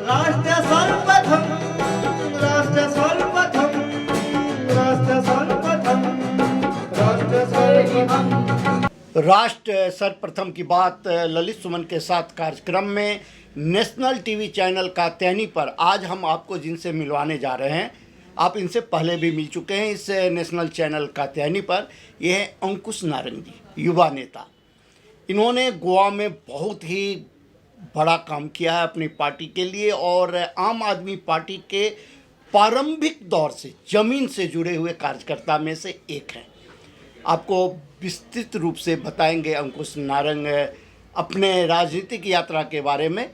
राष्ट्र सर्वप्रथम राष्ट्र सर्वप्रथम राष्ट्र सर्वप्रथम राष्ट्र सर्वप्रथम। राष्ट्र सर्वप्रथम की बात ललित सुमन के साथ कार्यक्रम में नेशनल टीवी चैनल कात्यायनी पर आज हम आपको जिनसे मिलवाने जा रहे हैं, आप इनसे पहले भी मिल चुके हैं इस नेशनल चैनल कात्यायनी पर। यह है अंकुश नारंग जी, युवा नेता। इन्होंने गोवा में बहुत ही बड़ा काम किया है अपनी पार्टी के लिए और आम आदमी पार्टी के प्रारंभिक दौर से ज़मीन से जुड़े हुए कार्यकर्ता में से एक हैं। आपको विस्तृत रूप से बताएंगे अंकुश नारंग अपने राजनीतिक यात्रा के बारे में।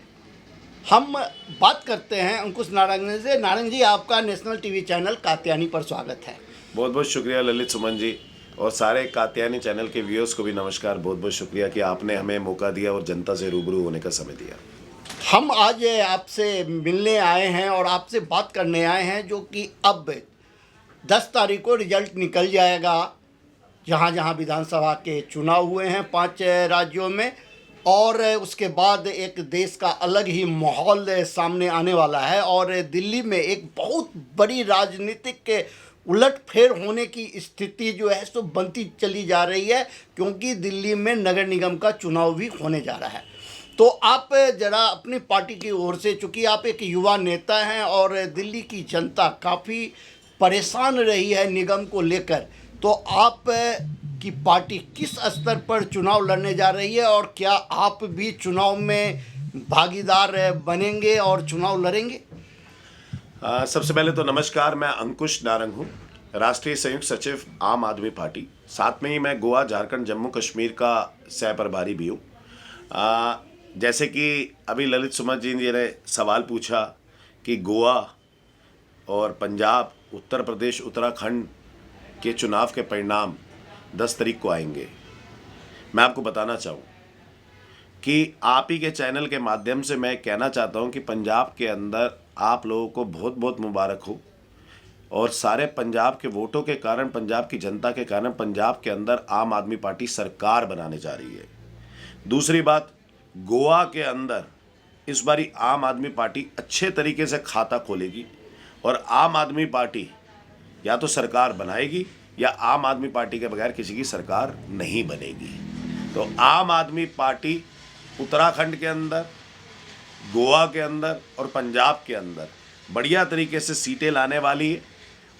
हम बात करते हैं अंकुश नारंग से। नारंग जी, आपका नेशनल टीवी चैनल कात्यायनी पर स्वागत है। बहुत बहुत शुक्रिया ललित सुमन जी, और सारे कात्यायनी चैनल के व्यूअर्स को भी नमस्कार। बहुत बहुत शुक्रिया कि आपने हमें मौका दिया और जनता से रूबरू होने का समय दिया। हम आज आपसे मिलने आए हैं और आपसे बात करने आए हैं, जो कि अब 10 तारीख को रिजल्ट निकल जाएगा। जहाँ जहाँ विधानसभा के चुनाव हुए हैं 5 राज्यों में, और उसके बाद एक देश का अलग ही माहौल सामने आने वाला है और दिल्ली में एक बहुत बड़ी राजनीतिक उलटफेर होने की स्थिति जो है सो बनती चली जा रही है, क्योंकि दिल्ली में नगर निगम का चुनाव भी होने जा रहा है। तो आप ज़रा अपनी पार्टी की ओर से, चूँकि आप एक युवा नेता हैं और दिल्ली की जनता काफ़ी परेशान रही है निगम को लेकर, तो आप की पार्टी किस स्तर पर चुनाव लड़ने जा रही है और क्या आप भी चुनाव में भागीदार बनेंगे और चुनाव लड़ेंगे? सबसे पहले तो नमस्कार, मैं अंकुश नारंग हूँ, राष्ट्रीय संयुक्त सचिव आम आदमी पार्टी। साथ में ही मैं गोवा, झारखंड, जम्मू कश्मीर का सह प्रभारी भी हूँ। जैसे कि अभी ललित सुमन जी ने सवाल पूछा कि गोवा और पंजाब, उत्तर प्रदेश, उत्तराखंड के चुनाव के परिणाम 10 तारीख को आएंगे। मैं आपको बताना चाहूँ कि आप ही के चैनल के माध्यम से मैं कहना चाहता हूँ कि पंजाब के अंदर आप लोगों को बहुत बहुत मुबारक हो, और सारे पंजाब के वोटों के कारण, पंजाब की जनता के कारण पंजाब के अंदर आम आदमी पार्टी सरकार बनाने जा रही है। दूसरी बात, गोवा के अंदर इस बारी आम आदमी पार्टी अच्छे तरीके से खाता खोलेगी और आम आदमी पार्टी या तो सरकार बनाएगी या आम आदमी पार्टी के बगैर किसी की सरकार नहीं बनेगी। तो आम आदमी पार्टी उत्तराखंड के अंदर, गोवा के अंदर और पंजाब के अंदर बढ़िया तरीके से सीटें लाने वाली है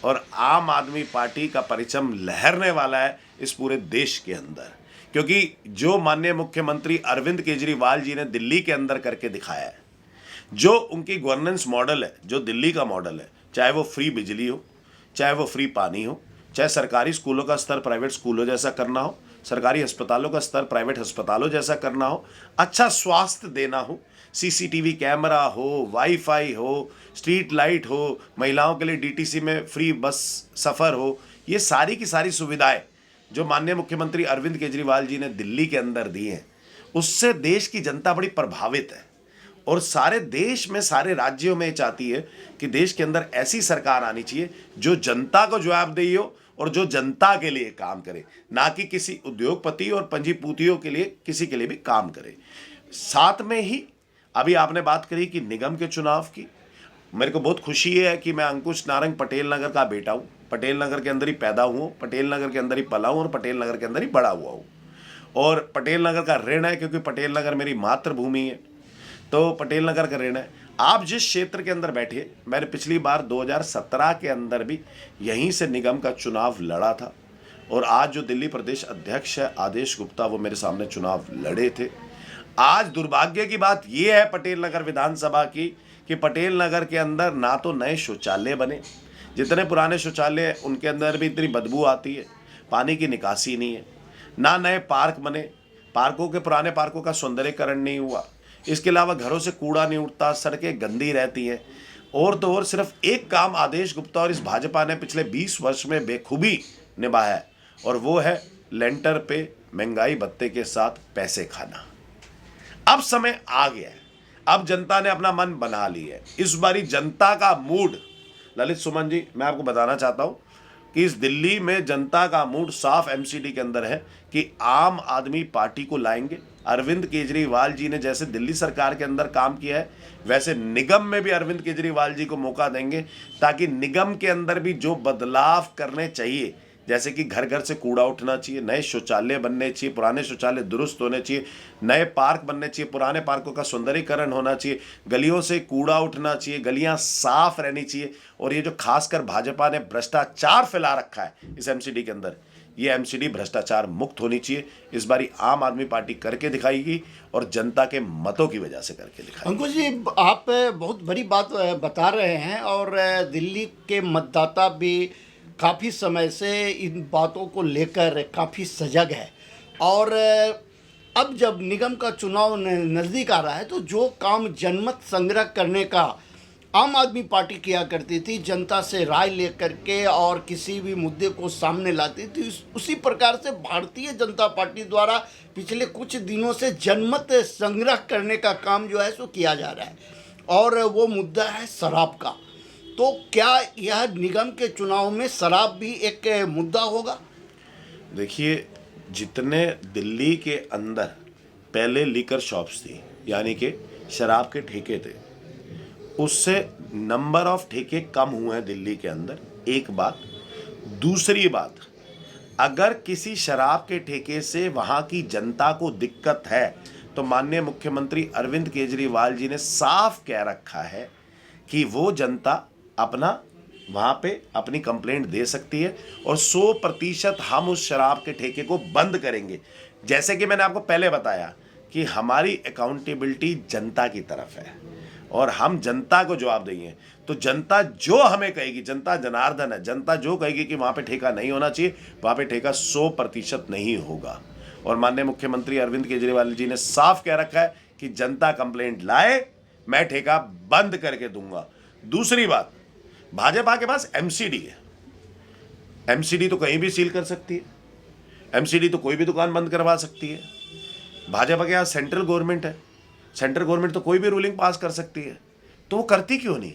और आम आदमी पार्टी का परचम लहरने वाला है इस पूरे देश के अंदर। क्योंकि जो माननीय मुख्यमंत्री अरविंद केजरीवाल जी ने दिल्ली के अंदर करके दिखाया है, जो उनकी गवर्नेंस मॉडल है, जो दिल्ली का मॉडल है, चाहे वो फ्री बिजली हो, चाहे वो फ्री पानी हो, चाहे सरकारी स्कूलों का स्तर प्राइवेट स्कूलों जैसा करना हो, सरकारी अस्पतालों का स्तर प्राइवेट अस्पतालों जैसा करना हो, अच्छा स्वास्थ्य देना हो, सीसीटीवी कैमरा हो, वाईफाई हो, स्ट्रीट लाइट हो, महिलाओं के लिए डीटीसी में फ्री बस सफ़र हो, ये सारी की सारी सुविधाएं जो माननीय मुख्यमंत्री अरविंद केजरीवाल जी ने दिल्ली के अंदर दी हैं, उससे देश की जनता बड़ी प्रभावित है और सारे देश में, सारे राज्यों में चाहती है कि देश के अंदर ऐसी सरकार आनी चाहिए जो जनता को जवाबदेही हो और जो जनता के लिए काम करे, ना कि किसी उद्योगपति और पंजीपूतियों के लिए किसी के लिए भी काम करे। साथ में ही अभी आपने बात करी कि निगम के चुनाव की, मेरे को बहुत खुशी है कि मैं अंकुश नारंग पटेल नगर का बेटा हूँ, पटेल नगर के अंदर ही पैदा हुआ हूँ, पटेल नगर के अंदर ही पला हूँ और पटेल नगर के अंदर ही बड़ा हुआ हूँ। और पटेल नगर का ऋण है, क्योंकि पटेल नगर मेरी मातृभूमि है, तो पटेल नगर का ऋण है। आप जिस क्षेत्र के अंदर बैठे, मैंने पिछली बार 2017 के अंदर भी यहीं से निगम का चुनाव लड़ा था, और आज जो दिल्ली प्रदेश अध्यक्ष है आदेश गुप्ता, वो मेरे सामने चुनाव लड़े थे। आज दुर्भाग्य की बात यह है पटेल नगर विधानसभा की कि पटेल नगर के अंदर ना तो नए शौचालय बने, जितने पुराने शौचालय उनके अंदर भी इतनी बदबू आती है, पानी की निकासी नहीं है, ना नए पार्क बने, पार्कों के पुराने पार्कों का सौंदर्यीकरण नहीं हुआ, इसके अलावा घरों से कूड़ा नहीं उठता, सड़कें गंदी रहती हैं। और तो और सिर्फ एक काम आदेश गुप्ता और इस भाजपा ने पिछले 20 वर्ष में बेखूबी निभाया है, और वो है लेंटर पे महंगाई भत्ते के साथ पैसे खाना। अब समय आ गया है, अब जनता ने अपना मन बना लिया है। इस बारी जनता का मूड, ललित सुमन जी, मैं आपको बताना चाहता हूँ, कि इस दिल्ली में जनता का मूड साफ एमसीडी के अंदर है कि आम आदमी पार्टी को लाएंगे। अरविंद केजरीवाल जी ने जैसे दिल्ली सरकार के अंदर काम किया है, वैसे निगम में भी अरविंद केजरीवाल जी को मौका देंगे, ताकि निगम के अंदर भी जो बदलाव करने चाहिए, जैसे कि घर घर से कूड़ा उठना चाहिए, नए शौचालय बनने चाहिए, पुराने शौचालय दुरुस्त होने चाहिए, नए पार्क बनने चाहिए, पुराने पार्कों का सौंदर्यीकरण होना चाहिए, गलियों से कूड़ा उठना चाहिए, गलियां साफ रहनी चाहिए। और ये जो खासकर भाजपा ने भ्रष्टाचार फैला रखा है इस एमसीडी के अंदर, ये एमसीडी भ्रष्टाचार मुक्त होनी चाहिए। इस बारी आम आदमी पार्टी करके दिखाएगी और जनता के मतों की वजह से करके दिखाएगी। अंकुश जी, आप बहुत बड़ी बात बता रहे हैं और दिल्ली के मतदाता भी काफ़ी समय से इन बातों को लेकर काफ़ी सजग है। और अब जब निगम का चुनाव नज़दीक आ रहा है, तो जो काम जनमत संग्रह करने का आम आदमी पार्टी किया करती थी, जनता से राय लेकर के और किसी भी मुद्दे को सामने लाती थी, उसी प्रकार से भारतीय जनता पार्टी द्वारा पिछले कुछ दिनों से जनमत संग्रह करने का काम जो है सो किया जा रहा है, और वो मुद्दा है शराब का। तो क्या यह निगम के चुनाव में शराब भी एक मुद्दा होगा? देखिए, जितने दिल्ली के अंदर पहले लीकर शॉप्स थी, यानी कि शराब के ठेके थे, उससे नंबर ऑफ ठेके कम हुए हैं दिल्ली के अंदर, एक बात। दूसरी बात, अगर किसी शराब के ठेके से वहाँ की जनता को दिक्कत है, तो माननीय मुख्यमंत्री अरविंद केजरीवाल जी ने साफ कह रखा है कि वो जनता अपना वहाँ पे अपनी कंप्लेंट दे सकती है और 100% हम उस शराब के ठेके को बंद करेंगे। जैसे कि मैंने आपको पहले बताया कि हमारी अकाउंटेबिलिटी जनता की तरफ है और हम जनता को जवाब देंगे। तो जनता जो हमें कहेगी, जनता जनार्दन है, जनता जो कहेगी कि वहाँ पे ठेका नहीं होना चाहिए, वहाँ पे ठेका 100% नहीं होगा। और माननीय मुख्यमंत्री अरविंद केजरीवाल जी ने साफ कह रखा है कि जनता कंप्लेंट लाए, मैं ठेका बंद करके दूंगा। दूसरी बात, भाजपा के पास एमसीडी है। एमसीडी तो कहीं भी सील कर सकती है, एमसीडी तो कोई भी दुकान बंद करवा सकती है। भाजपा के यहाँ सेंट्रल गवर्नमेंट है, सेंट्रल गवर्नमेंट तो कोई भी रूलिंग पास कर सकती है, तो वो करती क्यों नहीं?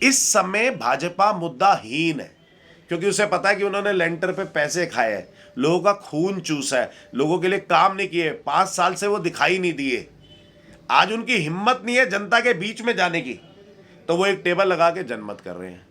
इस समय भाजपा मुद्दाहीन है, क्योंकि उसे पता है कि उन्होंने लेंटर पे पैसे खाए हैं, लोगों का खून चूसा है, लोगों के लिए काम नहीं किए, 5 साल से वो दिखाई नहीं दिए। आज उनकी हिम्मत नहीं है जनता के बीच में जाने की, तो वो एक टेबल लगा के जनमत कर रहे हैं।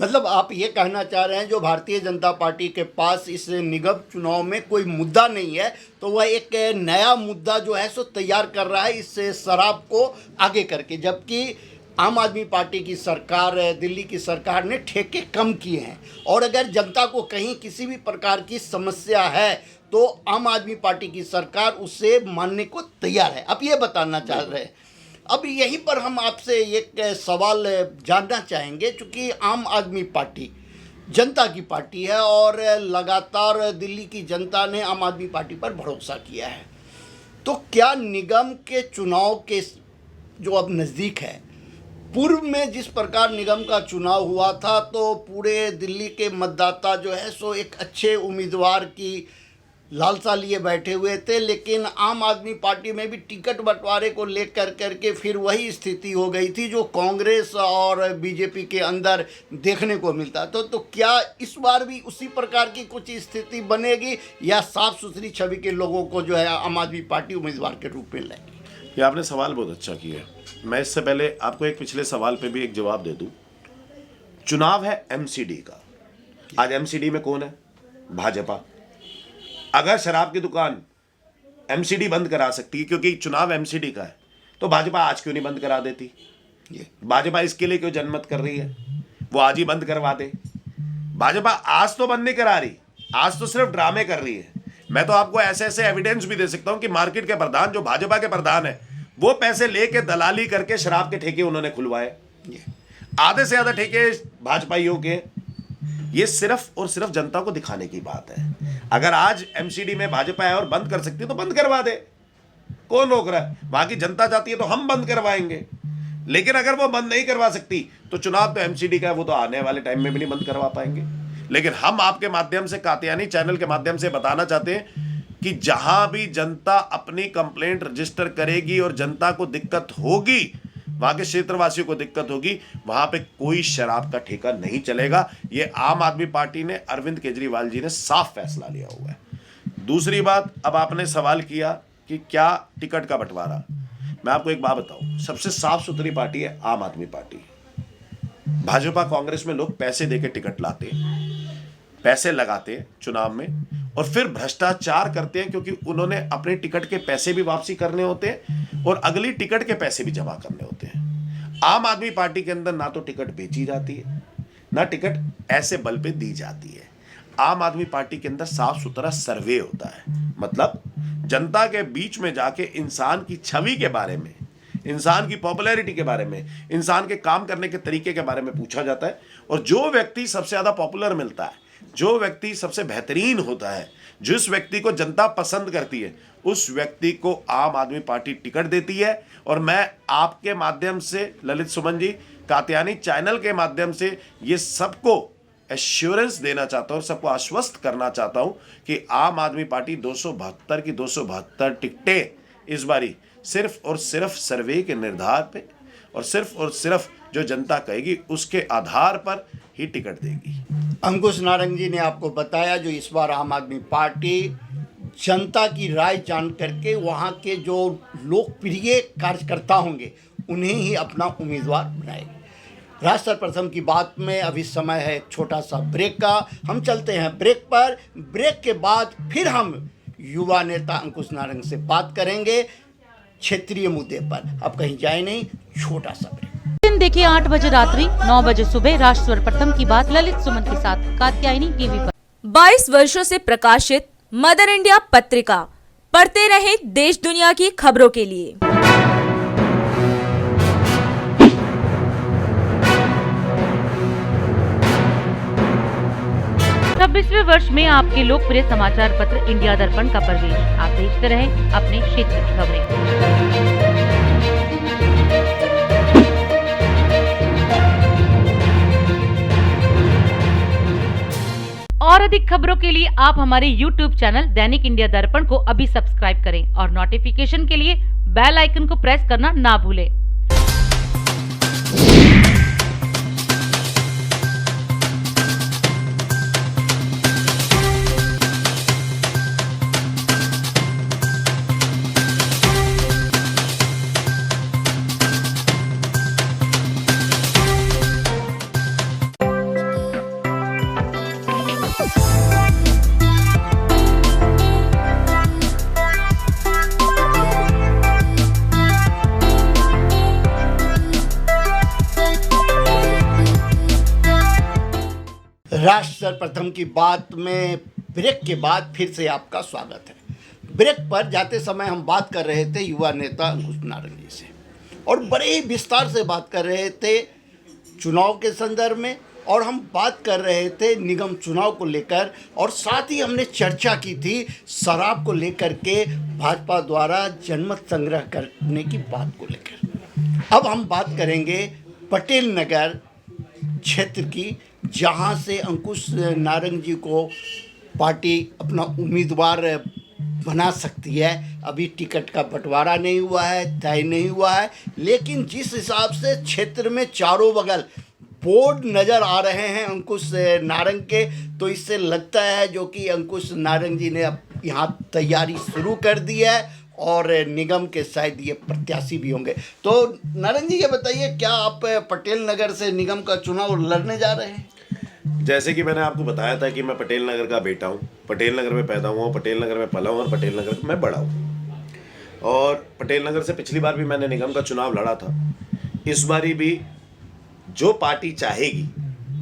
मतलब आप ये कहना चाह रहे हैं, जो भारतीय जनता पार्टी के पास इस निगम चुनाव में कोई मुद्दा नहीं है, तो वह एक नया मुद्दा जो है सो तैयार कर रहा है इस शराब को आगे करके, जबकि आम आदमी पार्टी की सरकार, दिल्ली की सरकार ने ठेके कम किए हैं। और अगर जनता को कहीं किसी भी प्रकार की समस्या है, तो आम आदमी पार्टी की सरकार उसे मानने को तैयार है। अब ये बताना चाह रहे हैं, अब यहीं पर हम आपसे एक सवाल जानना चाहेंगे, चूँकि आम आदमी पार्टी जनता की पार्टी है और लगातार दिल्ली की जनता ने आम आदमी पार्टी पर भरोसा किया है, तो क्या निगम के चुनाव के जो अब नज़दीक है, पूर्व में जिस प्रकार निगम का चुनाव हुआ था, तो पूरे दिल्ली के मतदाता जो है सो एक अच्छे उम्मीदवार की लालसा लिए बैठे हुए थे, लेकिन आम आदमी पार्टी में भी टिकट बंटवारे को लेकर करके फिर वही स्थिति हो गई थी जो कांग्रेस और बीजेपी के अंदर देखने को मिलता। तो क्या इस बार भी उसी प्रकार की कुछ स्थिति बनेगी, या साफ सुथरी छवि के लोगों को जो है आम आदमी पार्टी उम्मीदवार के रूप में लाएगी? ये आपने सवाल बहुत अच्छा किया। मैं इससे पहले आपको एक पिछले सवाल पे भी एक जवाब दे दूं। चुनाव है एमसीडी का, आज एमसीडी में कौन है? भाजपा। अगर शराब की दुकान एमसीडी बंद करा सकती है, क्योंकि चुनाव एमसीडी का है, तो भाजपा आज क्यों नहीं बंद करा देती? भाजपा इसके लिए क्यों जनमत कर रही है? वो आज ही बंद करवा दे। भाजपा आज तो बंद नहीं करा रही, आज तो सिर्फ ड्रामे कर रही है। मैं तो आपको ऐसे ऐसे एविडेंस भी दे सकता हूं कि मार्केट के प्रधान, जो भाजपा के प्रधान है, वो पैसे लेके दलाली करके शराब के ठेके उन्होंने खुलवाए। आधे से ज्यादा ठेके भाजपाइयों के। ये सिर्फ और सिर्फ जनता को दिखाने की बात है। अगर आज एमसीडी में भाजपा है और बंद कर सकती है, तो बंद करवा दे, कौन रोक रहा है? वहां की जनता चाहती है तो हम बंद करवाएंगे। लेकिन अगर वो बंद नहीं करवा सकती, तो चुनाव तो एमसीडी का है, वो तो आने वाले टाइम में भी नहीं बंद करवा पाएंगे। लेकिन हम आपके माध्यम से, कात्यायनी चैनल के माध्यम से बताना चाहते हैं कि जहां भी जनता अपनी कंप्लेंट रजिस्टर करेगी और जनता को दिक्कत होगी, वहाँ के क्षेत्रवासियों को दिक्कत होगी। वहाँ पे कोई शराब का ठेका नहीं चलेगा। ये आम आदमी पार्टी ने, अरविंद केजरीवाल जी ने साफ फैसला लिया हुआ है। दूसरी बात, अब आपने सवाल किया कि क्या टिकट का बंटवारा। मैं आपको एक बात बताऊं, सबसे साफ सुथरी पार्टी है आम आदमी पार्टी। भाजपा कांग्रेस में लोग पैसे देके टिकट लाते हैं, पैसे लगाते हैं चुनाव में और फिर भ्रष्टाचार करते हैं, क्योंकि उन्होंने अपने टिकट के पैसे भी वापसी करने होते हैं और अगली टिकट के पैसे भी जमा करने होते हैं। आम आदमी पार्टी के अंदर ना तो टिकट बेची जाती है, ना टिकट ऐसे बल पे दी जाती है। आम आदमी पार्टी के अंदर साफ सुथरा सर्वे होता है, मतलब जनता के बीच में जाके इंसान की छवि के बारे में, इंसान की पॉपुलैरिटी के बारे में, इंसान के काम करने के तरीके के बारे में पूछा जाता है। और जो व्यक्ति सबसे ज़्यादा पॉपुलर मिलता है, जो व्यक्ति सबसे बेहतरीन होता है, जिस व्यक्ति को जनता पसंद करती है, उस व्यक्ति को आम आदमी पार्टी टिकट देती है। और मैं आपके माध्यम से, ललित सुमन जी, कात्यायनी चैनल के माध्यम से ये सबको एश्योरेंस देना चाहता हूँ, सबको आश्वस्त करना चाहता हूँ कि आम आदमी पार्टी 272 की 272 टिकटें इस बारी सिर्फ और सिर्फ सर्वे के निर्धार पे और सिर्फ जो जनता कहेगी उसके आधार पर ही टिकट देगी। अंकुश नारंग जी ने आपको बताया जो इस बार आम आदमी पार्टी जनता की राय जान करके वहाँ के जो लोकप्रिय कार्यकर्ता होंगे उन्हें ही अपना उम्मीदवार बनाएगी। राष्ट्र प्रथम की बात में अभी समय है एक छोटा सा ब्रेक का। हम चलते हैं ब्रेक पर। ब्रेक के बाद फिर हम युवा नेता अंकुश नारंग से बात करेंगे क्षेत्रीय मुद्दे पर। अब कहीं जाए नहीं, छोटा सा ब्रेक। दिन देखिए 8 बजे रात्रि 9 बजे सुबह राष्ट्र प्रथम की बात ललित सुमन के साथ कात्यायनी टीवी पर। 22 वर्षों से प्रकाशित मदर इंडिया पत्रिका, पढ़ते रहे देश दुनिया की खबरों के लिए। 26वें वर्ष में आपके लोकप्रिय समाचार पत्र इंडिया दर्पण का प्रवेश। आप देखते रहे अपने क्षेत्र की खबरें। और अधिक खबरों के लिए आप हमारे YouTube चैनल दैनिक इंडिया दर्पण को अभी सब्सक्राइब करें और नोटिफिकेशन के लिए बेल आइकन को प्रेस करना ना भूलें। राष्ट्र प्रथम की बात में ब्रेक के बाद फिर से आपका स्वागत है। ब्रेक पर जाते समय हम बात कर रहे थे युवा नेता अंकुश नारंग जी से और बड़े ही विस्तार से बात कर रहे थे चुनाव के संदर्भ में, और हम बात कर रहे थे निगम चुनाव को लेकर, और साथ ही हमने चर्चा की थी शराब को लेकर के भाजपा द्वारा जनमत संग्रह करने की बात को लेकर। अब हम बात करेंगे पटेल नगर क्षेत्र की, जहां से अंकुश नारंग जी को पार्टी अपना उम्मीदवार बना सकती है। अभी टिकट का बंटवारा नहीं हुआ है, तय नहीं हुआ है, लेकिन जिस हिसाब से क्षेत्र में चारों बगल बोर्ड नज़र आ रहे हैं अंकुश नारंग के, तो इससे लगता है जो कि अंकुश नारंग जी ने अब यहाँ तैयारी शुरू कर दी है और निगम के शायद ये प्रत्याशी भी होंगे। तो नारंग जी ये बताइए, क्या आप पटेल नगर से निगम का चुनाव लड़ने जा रहे हैं? जैसे कि मैंने आपको बताया था कि मैं पटेल नगर का बेटा हूँ, पटेल नगर में पैदा हुआ हूँ, पटेल नगर में पला हूँ और पटेल नगर में बड़ा हूँ। और पटेल नगर से पिछली बार भी मैंने निगम का चुनाव लड़ा था। इस बारी भी जो पार्टी चाहेगी,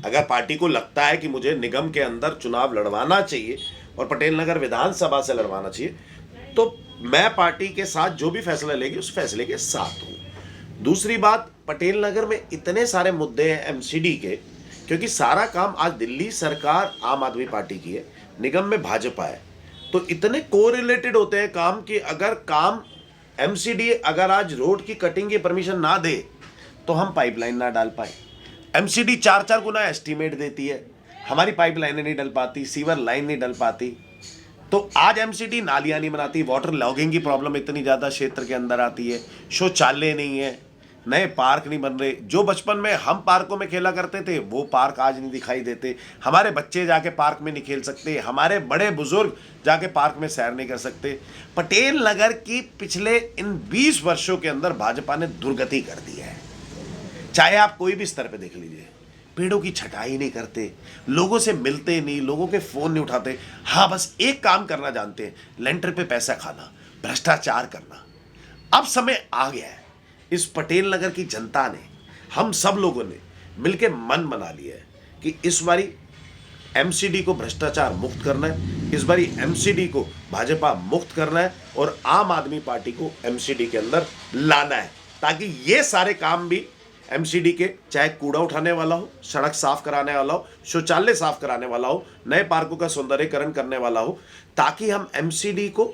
अगर पार्टी को लगता है कि मुझे निगम के अंदर चुनाव लड़वाना चाहिए और पटेल नगर विधानसभा से लड़वाना चाहिए, तो मैं पार्टी के साथ जो भी फैसला लेगी उस फैसले के साथ हूँ। दूसरी बात, पटेल नगर में इतने सारे मुद्दे हैं एमसीडी के, क्योंकि सारा काम आज दिल्ली सरकार आम आदमी पार्टी की है, निगम में भाजपा है, तो इतने कोरिलेटेड होते हैं काम कि अगर काम एमसीडी अगर आज रोड की कटिंग की परमिशन ना दे तो हम पाइपलाइन ना डाल पाए। एमसीडी 4-4 गुना एस्टीमेट देती है, हमारी पाइपलाइनें नहीं डल पाती, सीवर लाइन नहीं डल पाती। तो आज एमसीडी नालियाँ नहीं बनाती, वाटर लॉगिंग की प्रॉब्लम इतनी ज़्यादा क्षेत्र के अंदर आती है, शौचालय नहीं है, नए पार्क नहीं बन रहे। जो बचपन में हम पार्कों में खेला करते थे वो पार्क आज नहीं दिखाई देते। हमारे बच्चे जाके पार्क में नहीं खेल सकते, हमारे बड़े बुजुर्ग जाके पार्क में सैर नहीं कर सकते। पटेल नगर की पिछले इन 20 वर्षों के अंदर भाजपा ने दुर्गति कर दी है। चाहे आप कोई भी स्तर पे देख लीजिए, पेड़ों की छटाई नहीं करते, लोगों से मिलते नहीं, लोगों के फोन नहीं उठाते। हाँ, बस एक काम करना जानते हैं, लेंटर पे पैसा खाना, भ्रष्टाचार करना। अब समय आ गया है, इस पटेल नगर की जनता ने, हम सब लोगों ने मिलकर मन बना लिया है कि इस बारी एमसीडी को भ्रष्टाचार मुक्त करना है, इस बारी एमसीडी को भाजपा मुक्त करना है और आम आदमी पार्टी को एमसीडी के अंदर लाना है, ताकि ये सारे काम भी एमसीडी के, चाहे कूड़ा उठाने वाला हो, सड़क साफ कराने वाला हो, शौचालय साफ कराने वाला हो, नए पार्कों का सौंदर्यीकरण करने वाला हो, ताकि हम एमसीडी को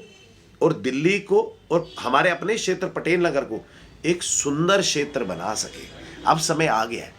और दिल्ली को और हमारे अपने क्षेत्र पटेल नगर को एक सुंदर क्षेत्र बना सके। अब समय आ गया है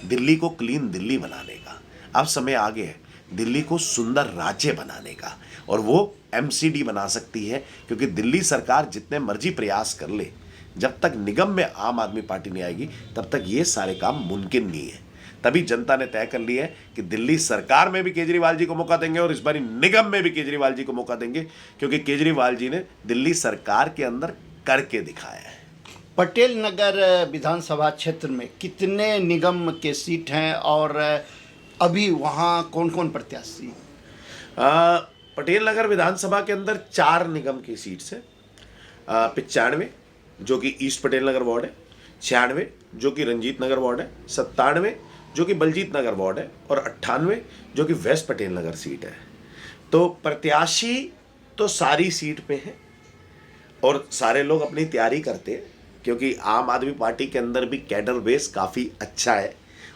दिल्ली को क्लीन दिल्ली बनाने का, अब समय आ गया है दिल्ली को सुंदर राज्य बनाने का, और वो एमसीडी बना सकती है। क्योंकि दिल्ली सरकार जितने मर्जी प्रयास कर ले, जब तक निगम में आम आदमी पार्टी नहीं आएगी तब तक ये सारे काम मुमकिन नहीं है। तभी जनता ने तय कर लिया है कि दिल्ली सरकार में भी केजरीवाल जी को मौका देंगे और इस बारी निगम में भी केजरीवाल जी को मौका देंगे, क्योंकि केजरीवाल जी ने दिल्ली सरकार के अंदर करके दिखाया है। पटेल नगर विधानसभा क्षेत्र में कितने निगम के सीट हैं और अभी वहाँ कौन कौन प्रत्याशी? पटेल नगर विधानसभा के अंदर 4 निगम की सीट्स है। 95 जो कि ईस्ट पटेल नगर वार्ड है, 96 जो कि रंजीत नगर वार्ड है, 97 जो कि बलजीत नगर वार्ड है और 98 जो कि वेस्ट पटेल नगर सीट है। तो प्रत्याशी तो सारी सीट पे है और सारे लोग अपनी तैयारी करते हैं, क्योंकि आम आदमी पार्टी के अंदर भी कैडर बेस काफ़ी अच्छा है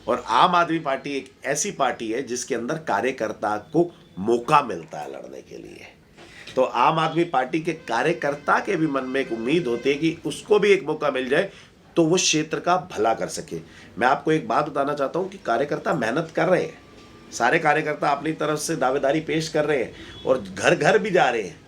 और आम आदमी पार्टी एक ऐसी पार्टी है जिसके अंदर कार्यकर्ता को मौका मिलता है लड़ने के लिए। तो आम आदमी पार्टी के कार्यकर्ता के भी मन में एक उम्मीद होती है कि उसको भी एक मौका मिल जाए तो वो क्षेत्र का भला कर सके। मैं आपको एक बात बताना चाहता हूँ कि कार्यकर्ता मेहनत कर रहे हैं, सारे कार्यकर्ता अपनी तरफ से दावेदारी पेश कर रहे हैं और घर घर भी जा रहे हैं।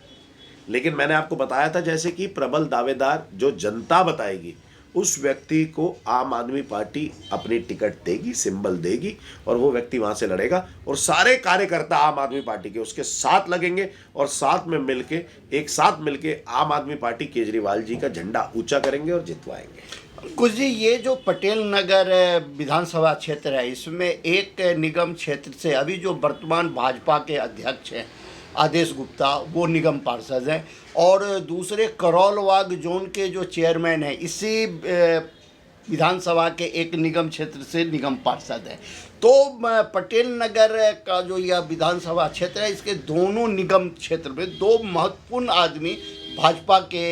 लेकिन मैंने आपको बताया था जैसे कि प्रबल दावेदार जो जनता बताएगी उस व्यक्ति को आम आदमी पार्टी अपनी टिकट देगी, सिंबल देगी और वो व्यक्ति वहाँ से लड़ेगा और सारे कार्यकर्ता आम आदमी पार्टी के उसके साथ लगेंगे और साथ में मिलके, एक साथ मिलके आम आदमी पार्टी केजरीवाल जी का झंडा ऊंचा करेंगे और जितवाएंगे। कुछ जी, ये जो पटेल नगर विधानसभा क्षेत्र है, इसमें एक निगम क्षेत्र से अभी जो वर्तमान भाजपा के अध्यक्ष हैं आदेश गुप्ता, वो निगम पार्षद हैं और दूसरे करौलबाग जोन के जो चेयरमैन हैं इसी विधानसभा के एक निगम क्षेत्र से निगम पार्षद हैं। तो पटेल नगर का जो यह विधानसभा क्षेत्र है, इसके दोनों निगम क्षेत्र में 2 महत्वपूर्ण आदमी भाजपा के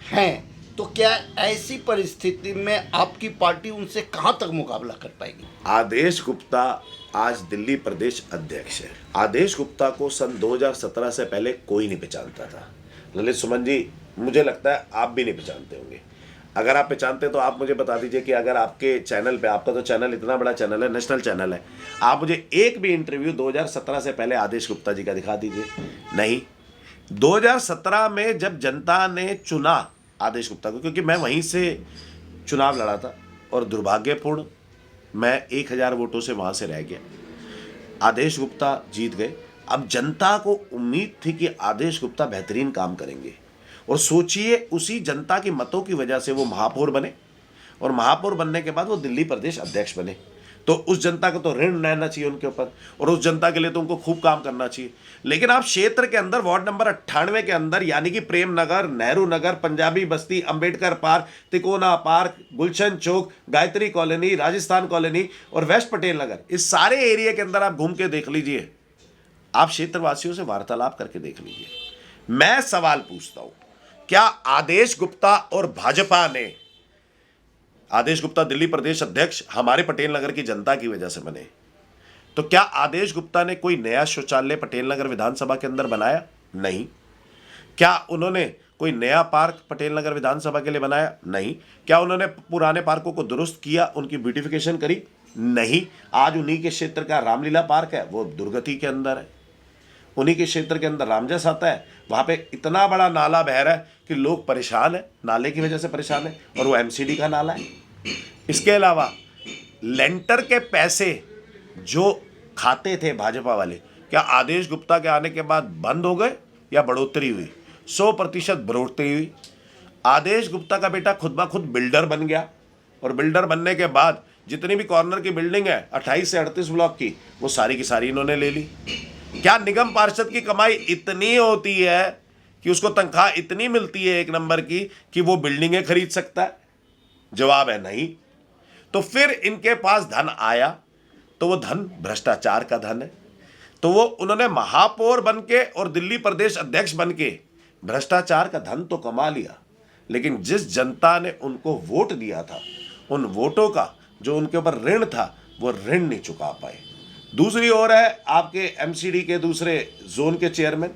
हैं। तो क्या ऐसी परिस्थिति में आपकी पार्टी उनसे कहाँ तक मुकाबला कर पाएगी? आदेश गुप्ता आज दिल्ली प्रदेश अध्यक्ष है। आदेश गुप्ता को सन 2017 से पहले कोई नहीं पहचानता था। ललित सुमन जी, मुझे लगता है आप भी नहीं पहचानते होंगे। अगर आप पहचानते तो आप मुझे बता दीजिए कि अगर आपके चैनल पे, आपका तो चैनल इतना बड़ा चैनल है, नेशनल चैनल है, आप मुझे एक भी इंटरव्यू 2017 से पहले आदेश गुप्ता जी का दिखा दीजिए। नहीं, 2017 में जब जनता ने चुना आदेश गुप्ता को, क्योंकि मैं वहीं से चुनाव लड़ा था और दुर्भाग्यपूर्ण मैं 1000 वोटों से वहाँ से रह गया। आदेश गुप्ता जीत गए। अब जनता को उम्मीद थी कि आदेश गुप्ता बेहतरीन काम करेंगे और सोचिए उसी जनता की मतों की वजह से वो महापौर बने और महापौर बनने के बाद वो दिल्ली प्रदेश अध्यक्ष बने। तो उस जनता को तो ऋण रहना चाहिए उनके ऊपर और उस जनता के लिए तो उनको खूब काम करना चाहिए। लेकिन आप क्षेत्र के अंदर वार्ड नंबर 98 के अंदर, यानी कि प्रेम नगर, नेहरू नगर, पंजाबी बस्ती, अंबेडकर पार्क, तिकोना पार्क, गुलशन चौक, गायत्री कॉलोनी, राजस्थान कॉलोनी और वेस्ट पटेल नगर, इस सारे एरिया के अंदर आप घूम के देख लीजिए, आप क्षेत्रवासियों से वार्तालाप करके देख लीजिए। मैं सवाल पूछता हूं, क्या आदेश गुप्ता और भाजपा ने, आदेश गुप्ता दिल्ली प्रदेश अध्यक्ष हमारे पटेल नगर की जनता की वजह से बने, तो क्या आदेश गुप्ता ने कोई नया शौचालय पटेल नगर विधानसभा के अंदर बनाया? नहीं। क्या उन्होंने कोई नया पार्क पटेल नगर विधानसभा के लिए बनाया? नहीं। क्या उन्होंने पुराने पार्कों को दुरुस्त किया, उनकी ब्यूटिफिकेशन करी? नहीं। आज उन्हीं के क्षेत्र का रामलीला पार्क है, वो दुर्गति के अंदर है। उन्हीं के क्षेत्र के अंदर रामजस आता है, वहाँ पे इतना बड़ा नाला बह रहा है कि लोग परेशान है, नाले की वजह से परेशान है और वो एमसीडी का नाला है। इसके अलावा लेंटर के पैसे जो खाते थे भाजपा वाले, क्या आदेश गुप्ता के आने के बाद बंद हो गए या बढ़ोतरी हुई? 100% बढ़ोतरी हुई। आदेश गुप्ता का बेटा खुद ब खुद बिल्डर बन गया और बिल्डर बनने के बाद जितनी भी कॉर्नर की बिल्डिंग है 28 से 38 ब्लॉक की, वो सारी की सारी इन्होंने ले ली। क्या निगम पार्षद की कमाई इतनी होती है कि उसको तनख्वाह इतनी मिलती है एक नंबर की कि वो बिल्डिंगें खरीद सकता है? जवाब है नहीं। तो फिर इनके पास धन आया तो वो धन भ्रष्टाचार का धन है। तो वो उन्होंने महापौर बन के और दिल्ली प्रदेश अध्यक्ष बन के भ्रष्टाचार का धन तो कमा लिया, लेकिन जिस जनता ने उनको वोट दिया था, उन वोटों का जो उनके ऊपर ऋण था, वो ऋण नहीं चुका पाए। दूसरी ओर है आपके एमसीडी के दूसरे जोन के चेयरमैन,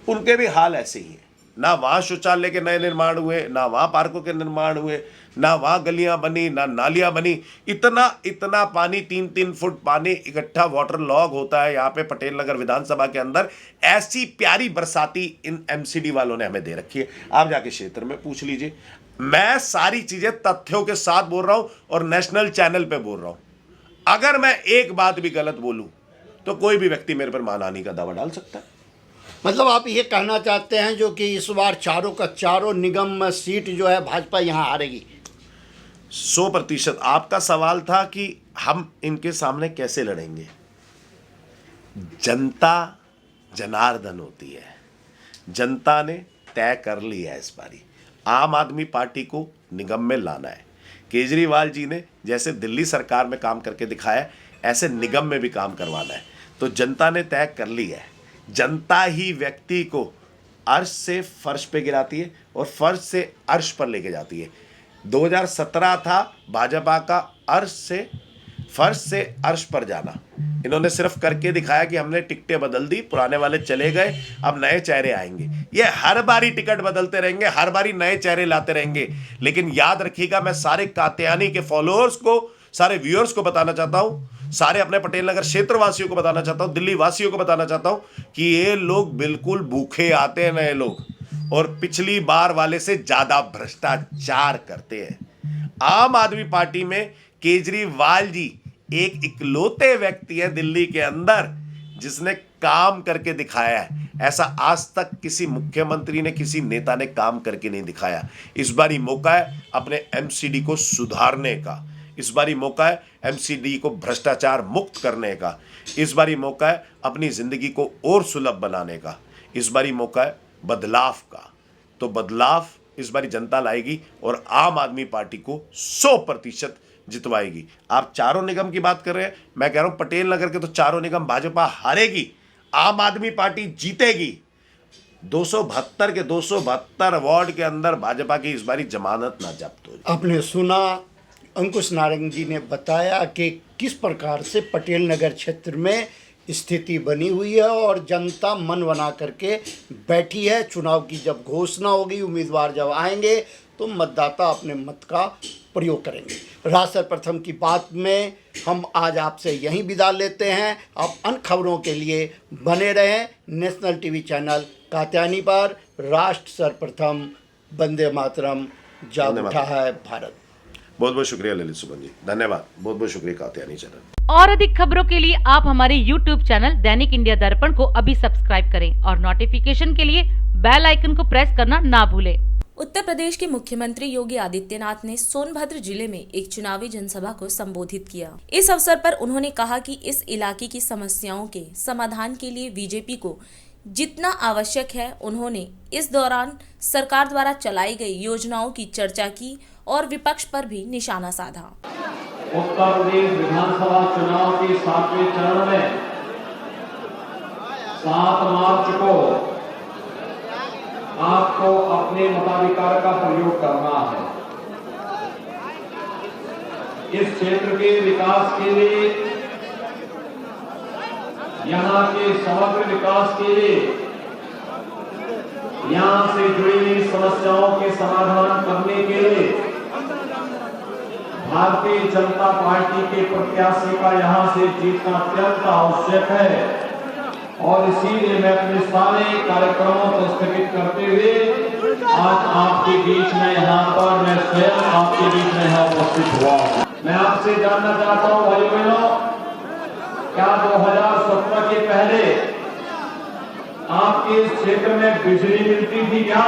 उनके भी हाल ऐसे ही है। ना वहाँ शौचालय के नए निर्माण हुए, ना वहाँ पार्कों के निर्माण हुए, ना वहाँ गलियाँ बनी, ना नालियाँ बनी। इतना पानी 3-3 फुट पानी इकट्ठा वाटर लॉग होता है यहाँ पे पटेल नगर विधानसभा के अंदर। ऐसी प्यारी बरसाती इन एमसीडी वालों ने हमें दे रखी है। आप जाके क्षेत्र में पूछ लीजिए। मैं सारी चीज़ें तथ्यों के साथ बोल रहा हूँ और नेशनल चैनल पर बोल रहा हूँ। अगर मैं एक बात भी गलत बोलूँ तो कोई भी व्यक्ति मेरे पर मानहानि का दावा डाल सकता है। मतलब आप ये कहना चाहते हैं जो कि इस बार चारों का चारों निगम सीट जो है भाजपा यहाँ हारेगी? 100%। आपका सवाल था कि हम इनके सामने कैसे लड़ेंगे। जनता जनार्दन होती है। जनता ने तय कर लिया है इस बारी आम आदमी पार्टी को निगम में लाना है। केजरीवाल जी ने जैसे दिल्ली सरकार में काम करके दिखाया, ऐसे निगम में भी काम करवाना है। तो जनता ने तय कर लिया है। जनता ही व्यक्ति को अर्श से फर्श पे गिराती है और फर्श से अर्श पर लेके जाती है। 2017 था भाजपा का फर्श से अर्श पर जाना। इन्होंने सिर्फ करके दिखाया कि हमने टिकटें बदल दी, पुराने वाले चले गए, अब नए चेहरे आएंगे। ये हर बारी टिकट बदलते रहेंगे, हर बारी नए चेहरे लाते रहेंगे। लेकिन याद रखिएगा, मैं सारे कात्यायनी के फॉलोअर्स को, सारे व्यूअर्स को बताना चाहता हूँ, सारे अपने पटेल नगर क्षेत्र वासियों को बताना चाहता हूँ, दिल्ली वासियों को बताना चाहता हूँ कि ये लोग बिल्कुल भूखे आते हैं नए लोग और पिछली बार वाले से ज्यादा भ्रष्टाचार करते हैं। आम आदमी पार्टी में केजरीवाल जी एक इकलौते व्यक्ति हैं दिल्ली के अंदर जिसने काम करके दिखाया है। ऐसा आज तक किसी मुख्यमंत्री ने, किसी नेता ने काम करके नहीं दिखाया। इस बारी मौका है अपने एमसीडी को सुधारने का। इस बारी मौका है एमसीडी को भ्रष्टाचार मुक्त करने का। इस बारी मौका है अपनी जिंदगी को और सुलभ बनाने का। इस बारी मौका है बदलाव का। तो बदलाव इस बारी जनता लाएगी और आम आदमी पार्टी को 100% जितवाएगी। आप चारों निगम की बात कर रहे हैं, मैं कह रहा हूं पटेल नगर के तो चारों निगम भाजपा हारेगी, आम आदमी पार्टी जीतेगी। 272 के 272 वार्ड के अंदर भाजपा की इस बारी जमानत ना जब्त हो। आपने सुना अंकुश नारंग जी ने बताया कि किस प्रकार से पटेल नगर क्षेत्र में स्थिति बनी हुई है और जनता मन बना करके बैठी है। चुनाव की जब घोषणा होगी, उम्मीदवार जब आएंगे तो मतदाता अपने मत का प्रयोग करेंगे। राज सर्वप्रथम की बात में हम आज आपसे यहीं विदा लेते हैं। आप अन्य खबरों के लिए बने रहें नेशनल टीवी चैनल कात्यायनी पर। राष्ट्र सर्वप्रथम, वंदे मातरम, जाग उठा है भारत। बहुत बहुत शुक्रिया ललित सुमन जी, धन्यवाद। बहुत बहुत शुक्रिया कात्यायनी चैनल। और अधिक खबरों के लिए आप हमारे YouTube चैनल दैनिक इंडिया दर्पण को अभी सब्सक्राइब करें और नोटिफिकेशन के लिए बेल आइकन को प्रेस करना ना भूलें। उत्तर प्रदेश के मुख्यमंत्री योगी आदित्यनाथ ने सोनभद्र जिले में एक चुनावी जनसभा को संबोधित किया। इस अवसर पर उन्होंने कहा कि इस इलाके की समस्याओं के समाधान के लिए बीजेपी को जितना आवश्यक है, उन्होंने इस दौरान सरकार द्वारा चलाई गई योजनाओं की चर्चा की और विपक्ष पर भी निशाना साधा। उत्तर प्रदेश विधानसभा चुनाव के 7वें चरण में 7 मार्च को आपको अपने मताधिकार का प्रयोग करना है। इस क्षेत्र के विकास के लिए, यहाँ के समग्र विकास के लिए, यहाँ से जुड़ी हुई समस्याओं के समाधान करने के लिए भारतीय जनता पार्टी के प्रत्याशी का यहाँ से जीतना अत्यंत आवश्यक है। और इसीलिए मैं अपने सारे कार्यक्रमों को स्थगित करते हुए आज आपके बीच में यहाँ पर मैं स्वयं आपके बीच में यहाँ उपस्थित हुआ हूँ। मैं आपसे जानना चाहता हूँ भाई बहनों, क्या 2017 के पहले आपके इस क्षेत्र में बिजली मिलती थी क्या?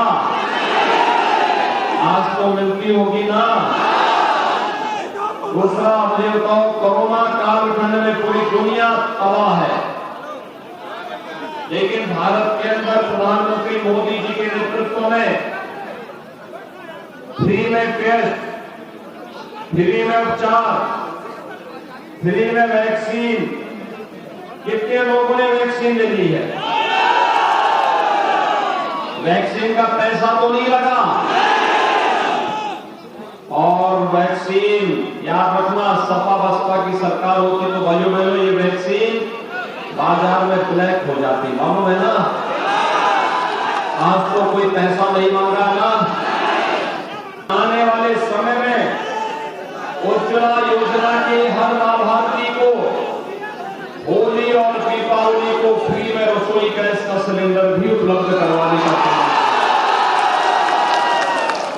आज तो मिलती होगी ना। दूसरा मुझे बताओ, कोरोना कालखंड में पूरी दुनिया तबाह है, लेकिन भारत के अंदर प्रधानमंत्री मोदी जी के नेतृत्व में फ्री में टेस्ट, फ्री में उपचार, फ्री में वैक्सीन, कितने लोगों ने वैक्सीन ले ली है? वैक्सीन का पैसा तो नहीं लगा। और वैक्सीन याद रखना, सपा बसपा की सरकार होती तो भाइयों बहनों ये वैक्सीन बाजार में ब्लैक हो जाती, मालूम है ना। आज तो कोई पैसा नहीं मांग रहा ना। आने वाले समय में उज्ज्वला योजना के हर लाभार्थी को होली और दीपावली को फ्री में रसोई गैस का सिलेंडर भी उपलब्ध करवाने का काम।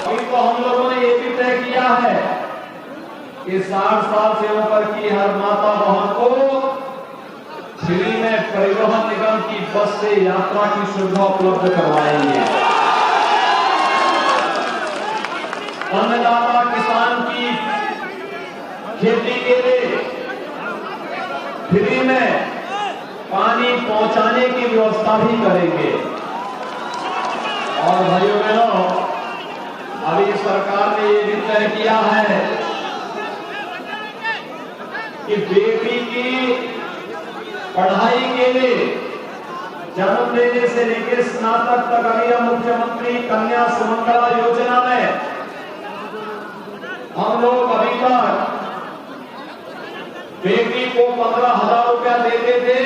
अभी तो हम लोगों ने ये भी तय किया है कि 60 साल से ऊपर की हर माता बहन को फ्री में परिवहन निगम की बस से यात्रा की सुविधा उपलब्ध करवाएंगे। अन्नदाता किसान की खेती के लिए फ्री में पानी पहुंचाने की व्यवस्था भी करेंगे। और भाइयों बहनों, अभी सरकार ने ये भी तय किया है कि बेटी की पढ़ाई के लिए जन्म देने से लेकर स्नातक तक अभी हम मुख्यमंत्री कन्या सुमंगला योजना में हम लोग अभी तक बेटी को 15,000 रुपया देते थे,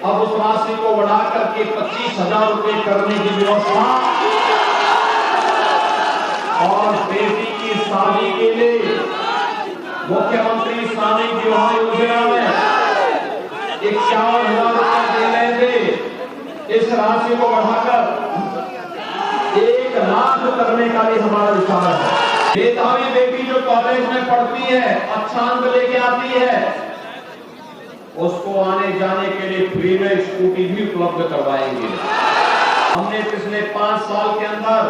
अब उस राशि को बढ़ाकर के 25,000 रुपये करने की व्यवस्था। और बेटी की शादी के लिए मुख्यमंत्री शादी विवाह योजना में 51,000 रुपया दे रहे थे, इस राशि को बढ़ाकर 1 लाख करने का भी हमारा विचार है। मेधावी बेटी जो कॉलेज में पढ़ती है, अच्छा अंक लेके आती है, उसको आने जाने के लिए फ्री में स्कूटी भी उपलब्ध करवाएंगे। हमने पिछले 5 साल के अंदर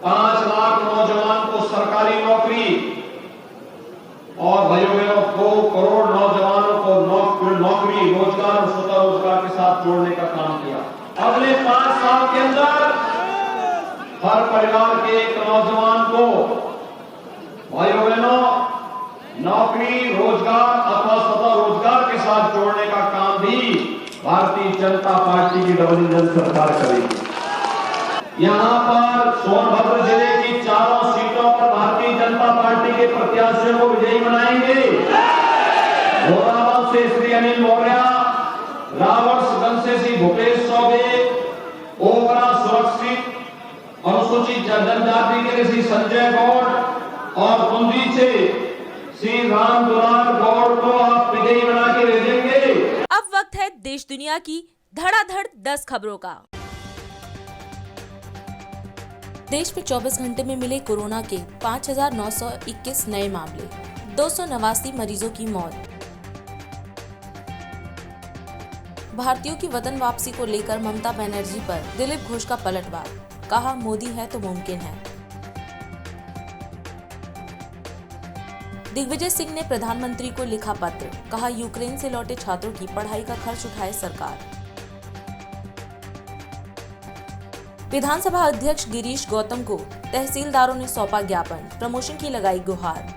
5 लाख नौजवान को सरकारी नौकरी और भाइयों बहनों 2 करोड़ नौजवानों को नौकरी रोजगार और स्वतः रोजगार के साथ जोड़ने का काम किया। अगले 5 साल के अंदर हर परिवार के एक नौजवान को भाइयों बहनों नौकरी, रोजगार अथवा स्वतः रोजगार के साथ जोड़ने का काम भी भारतीय जनता पार्टी की डबल इंजन सरकार करेगी। यहाँ पर सोनभद्र जिले की 4 सीटों पर भारतीय जनता पार्टी के प्रत्याशियों को विजयी बनाएंगे। घोरावल से श्री अनिल मौर्य, रावणगंज से श्री भूपेश चौबे, ओबरा सुरक्षित अनुसूचित जनजाति के श्री संजय गौड़ और बूंदी से श्री राम दुलार गौड़ को आप विजयी बना के भेजेंगे। अब वक्त है देश दुनिया की धड़ाधड़ 10 खबरों का। देश में 24 घंटे में मिले कोरोना के 5,921 नए मामले, 289 मरीजों की मौत। भारतीयों की वतन वापसी को लेकर ममता बनर्जी पर दिलीप घोष का पलटवार, कहा मोदी है तो मुमकिन है। दिग्विजय सिंह ने प्रधानमंत्री को लिखा पत्र, कहा यूक्रेन से लौटे छात्रों की पढ़ाई का खर्च उठाए सरकार। विधानसभा अध्यक्ष गिरीश गौतम को तहसीलदारों ने सौंपा ज्ञापन, प्रमोशन की लगाई गुहार।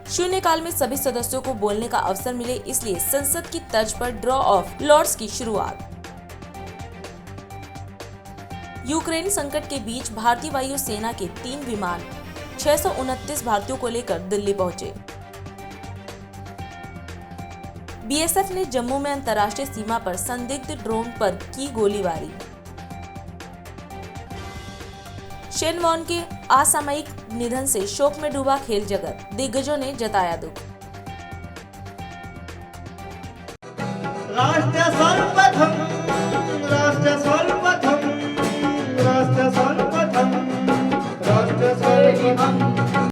शून्यकाल में सभी सदस्यों को बोलने का अवसर मिले, इसलिए संसद की तर्ज पर ड्रॉ ऑफ लॉर्ड्स की शुरुआत। यूक्रेन संकट के बीच भारतीय वायु सेना के 3 विमान 629 भारतीयों को लेकर दिल्ली पहुंचे। बीएसएफ ने जम्मू में अंतर्राष्ट्रीय सीमा पर संदिग्ध ड्रोन पर की गोलीबारी। शेन वॉर्न के असामयिक निधन से शोक में डूबा खेल जगत, दिग्गजों ने जताया दुख। राष्ट्र